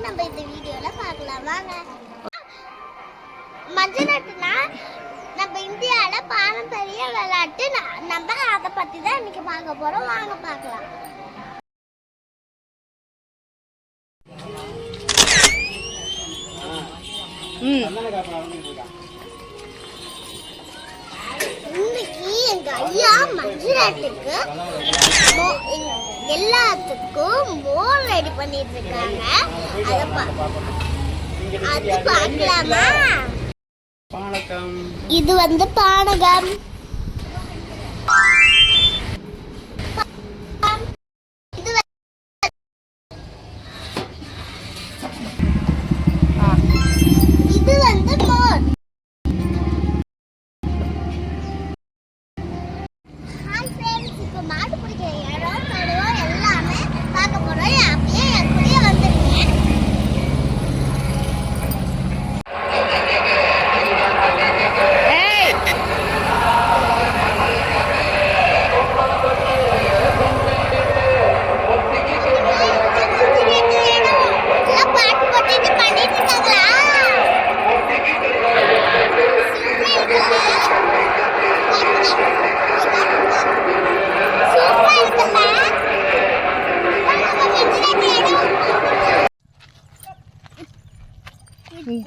நம்ம இந்த வீடியோல பார்க்கலாம் வாங்க. மஞ்சளாட்டுனா நம்ம இந்தியால பாரம்பரிய விளையாட்டு. நம்ம அதை பத்தி தான் இன்னைக்கு பார்க்க போறோம். வாங்க பார்க்கலாம். இன்னைக்கு எங்க ஐயா மஞ்சளாட்டுக்கு எல்லாத்துக்கும் மோர் ரெடி பண்ணிட்டு இருக்காங்க. அது பார்க்கலாமா? இது வந்து பானகம். இது வந்து மோர். ஹாய் ஃப்ரெண்ட்ஸ், இப்போ மாடு பிடிக்கிற இடம் நடுவோம் எல்லாமே பார்க்க போறோம். அப்படியே என் கூடயே வந்துருங்க.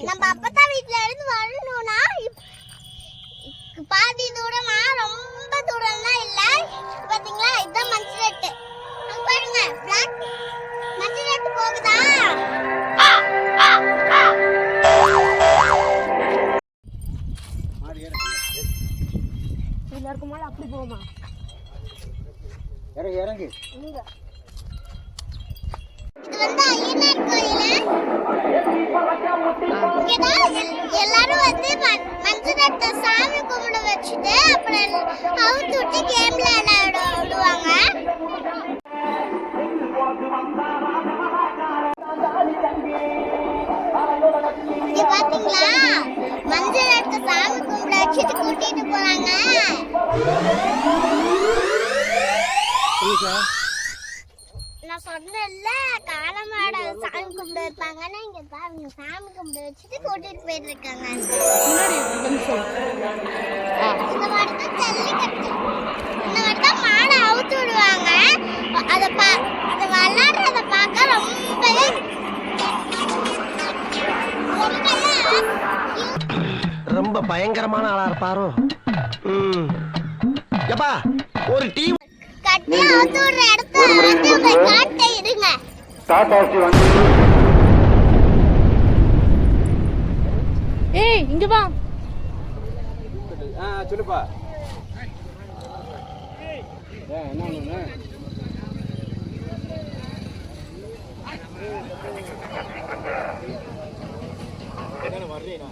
நம்ம அப்பத்தா வீட்ல இருந்து வரணும்னா பாதி தூரமா, ரொம்ப தூரம்லாம் இல்ல. பாத்தீங்களா, இதுதான் மஞ்சளாட்டு. அங்க பாருங்க, பிளாக் மஞ்சளாட்டு போகுதா? எல்லாருக்கும் மேல அப்படி போகுமா? இறங்கு இறங்கு. இது வந்து ஐயனார் கோயில். எல்லாரும் வந்து மஞ்சளாட்ட சாமி கும்பிட வச்சுட்டு அப்புறம் அவுத்து விட்டு கேம்ல விடுவாங்க. இங்க பாத்தீங்களா, மஞ்சளாட்ட சாமி கும்பிட வச்சுட்டு கூட்டிட்டு போறாங்க. நான் சொன்னேன்ல, காலமாட சாமி கும்பிட வைப்பாங்கன்னா இங்க பாருங்க, சாமி கும்பிட வச்சுட்டு கூட்டிட்டு போயிட்டு இருக்காங்க. இந்த மாதிரி தான் ஜல்லிக்கட்டு. இந்த மாதிரி தான் மாடை அவுத்து விடுவாங்க. அதை விளையாடுறத பார்க்க ரொம்பவே ரொம்ப பயங்கரமான ஆளா இருப்பாரோ. எப்பா ஒரு டீம் கட்டி அவுத்து விடுற இடத்துல போய் காட்ட இருங்க. ஏய் இங்க வா. சொல்லுப்பா. என்ன வர்றீனா?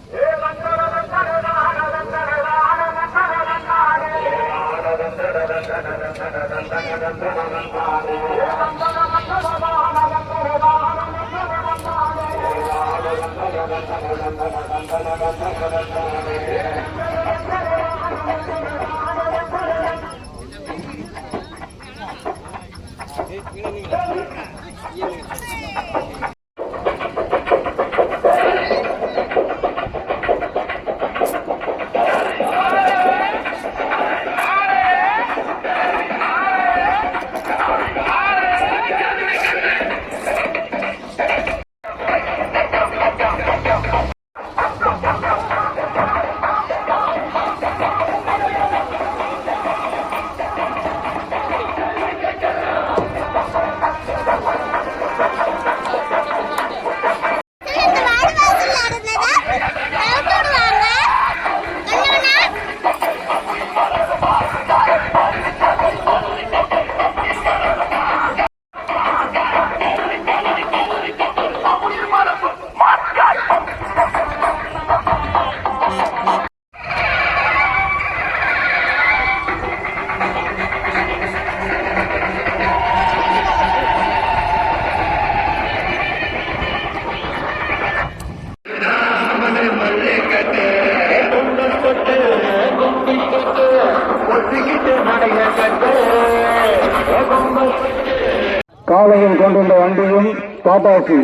காலையில் கொண்டுள்ள வண்டியும் காட்டாசி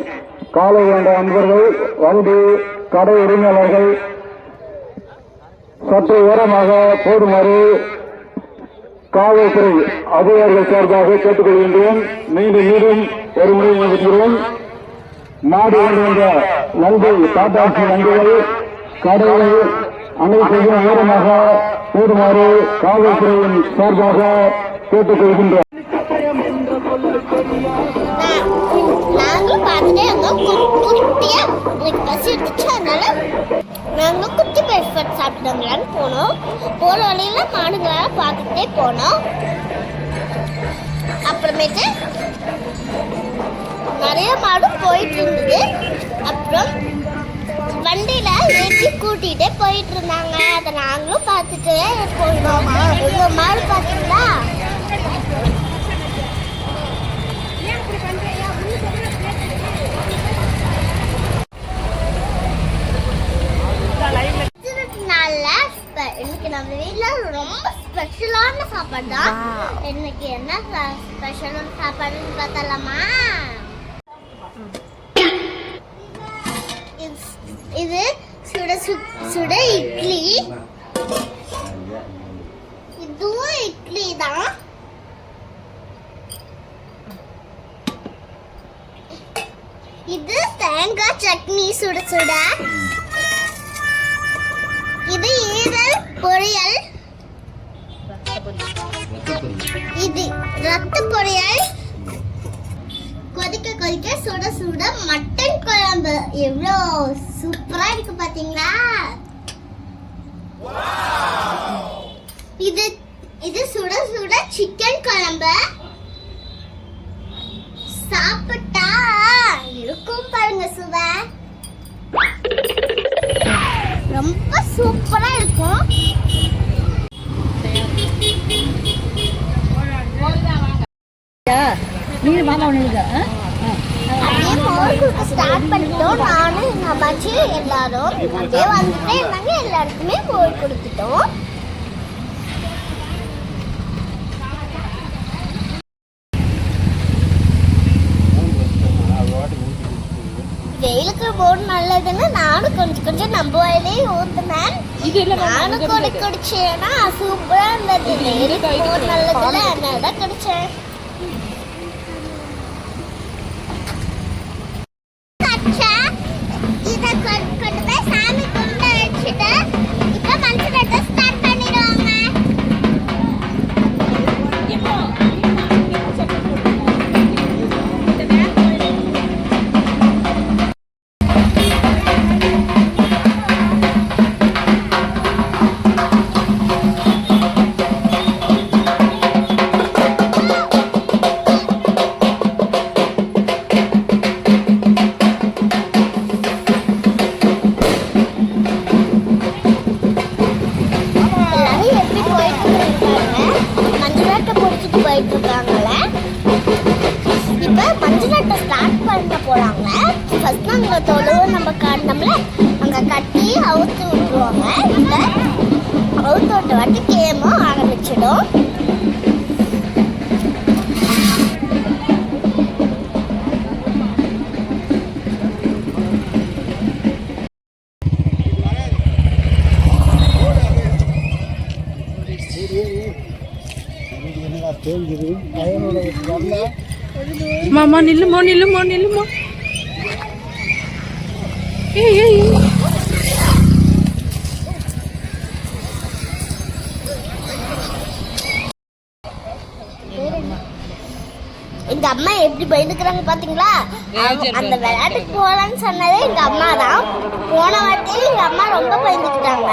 காலை வேண்ட அன்பர்கள் வண்டி கடை உரிமையாளர்கள் சற்று ஓரமாக போடுமாறு காவல்துறை அதிகாரிகள் சார்பாக கேட்டுக்கொள்கின்றோம். மீண்டும் ஒரு முறை நினைவுகிறோம். மாடு என்ற நன்றி காட்டாட்சி நன்றிகள் கடைகளை அனைத்தையும் ஓரமாக போடுமாறு காவல்துறையின் சார்பாக கேட்டுக்கொள்கின்றோம். நாங்களும் பார்த்துட்டே இருந்தோம். குட்டியா எனக்கு பசி எடுத்துச்சு, அதனால நாங்களும் குட்டி பிரேக்ஃபாஸ்ட் சாப்பிட்டாங்களான்னு போனோம். போன வழியில மாடுங்களாம் பார்த்துட்டே போனோம். அப்புறமேட்டு நிறைய மாடும் போயிட்டு இருந்தது. அப்புறம் வண்டியில ஏற்றி கூட்டிகிட்டே போயிட்டு இருந்தாங்க. அதை நாங்களும் பார்த்துட்டே போனோம். எவ்வளோ மாடு பார்த்தீங்களா? இன்னைக்கு நம்ம வீட்டில் ரொம்ப ஸ்பெஷலான சாப்பாடு தான். இன்னைக்கு என்ன ஸ்பெஷலான சாப்பாடுன்னு பார்த்தலாமா? இது சுட சுட இட்லி. இதுவும் இட்லி தான். இது தேங்காய் சட்னி சுட சுட. இது ஈரல் பொரியல். இது ரத்த பொரியல். கொதிக்க கொதிக்க சுட சுட மட்டன் குழம்பு. எவ்வளோ சூப்பரா இருக்கு பாத்தீங்களா? இது இது சுட சுட சிக்கன் குழம்பு. சாப்பிட்டா இருக்கும் பாருங்க சுவை. ரொம்ப சூப்பரா இருக்கும். அப்படியே மோர் குடுக்க ஸ்டார்ட் பண்ணிட்டோம். நானும் எங்க அம்மாச்சி எல்லாரும் அப்படியே வந்துட்டே இருந்தாங்க. எல்லாருக்குமே மோர் கொடுத்துட்டோம். வெயிலுக்கு மோர் நல்லதுன்னு நானும் கொஞ்சம் கொஞ்சம் நம்ம வயலே ஊத்துனேன். நானும் குடிச்சேன்னா சூப்பரா இருந்தது. வெயிலுக்கு மோர் நல்லதுல அதனாலதான் குடிச்சேன். இதை கொண்டு போய் சாமி கும்பிட வச்சுட்டு இப்ப மஞ்சள் ஸ்டார்ட் பண்ணிடுவாங்க. நம்ம காட்டினோம்ல அங்க கட்டி அவுத்து விட்டுருவாங்க. இந்த அவுத்து விட்ட வாட்டி கேமும் ஆரம்பிச்சிடும். மாமா நில்லுமோ நில்லுமோ நில்லுமோ. எங்க அம்மா எப்படி பயந்துக்கிறாங்க பாத்தீங்களா? அந்த விளையாட்டுக்கு போகலான்னு சொன்னதே எங்க அம்மா தான். போன வாட்டி எங்க அம்மா ரொம்ப பயந்துக்கிட்டாங்க.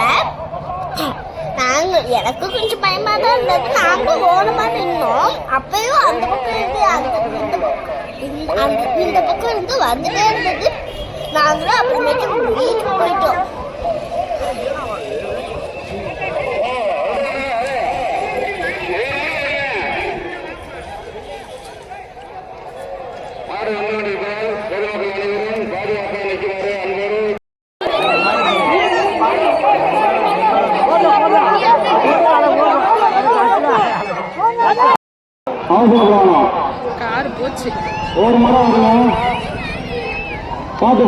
எனக்கும் கொஞ்சம் பயமா தான் இருந்தது. நாங்களும் ஓரமா நின்னோம். அப்பயும் அந்த பக்கம் இருந்து இந்த பக்கம் இருந்து வந்துட்டே இருந்தது. நாங்களும் அப்புறமேட்டு வீட்டுக்கு போயிட்டோம். கார் போச்சு. ஒரு மரம் பார்த்து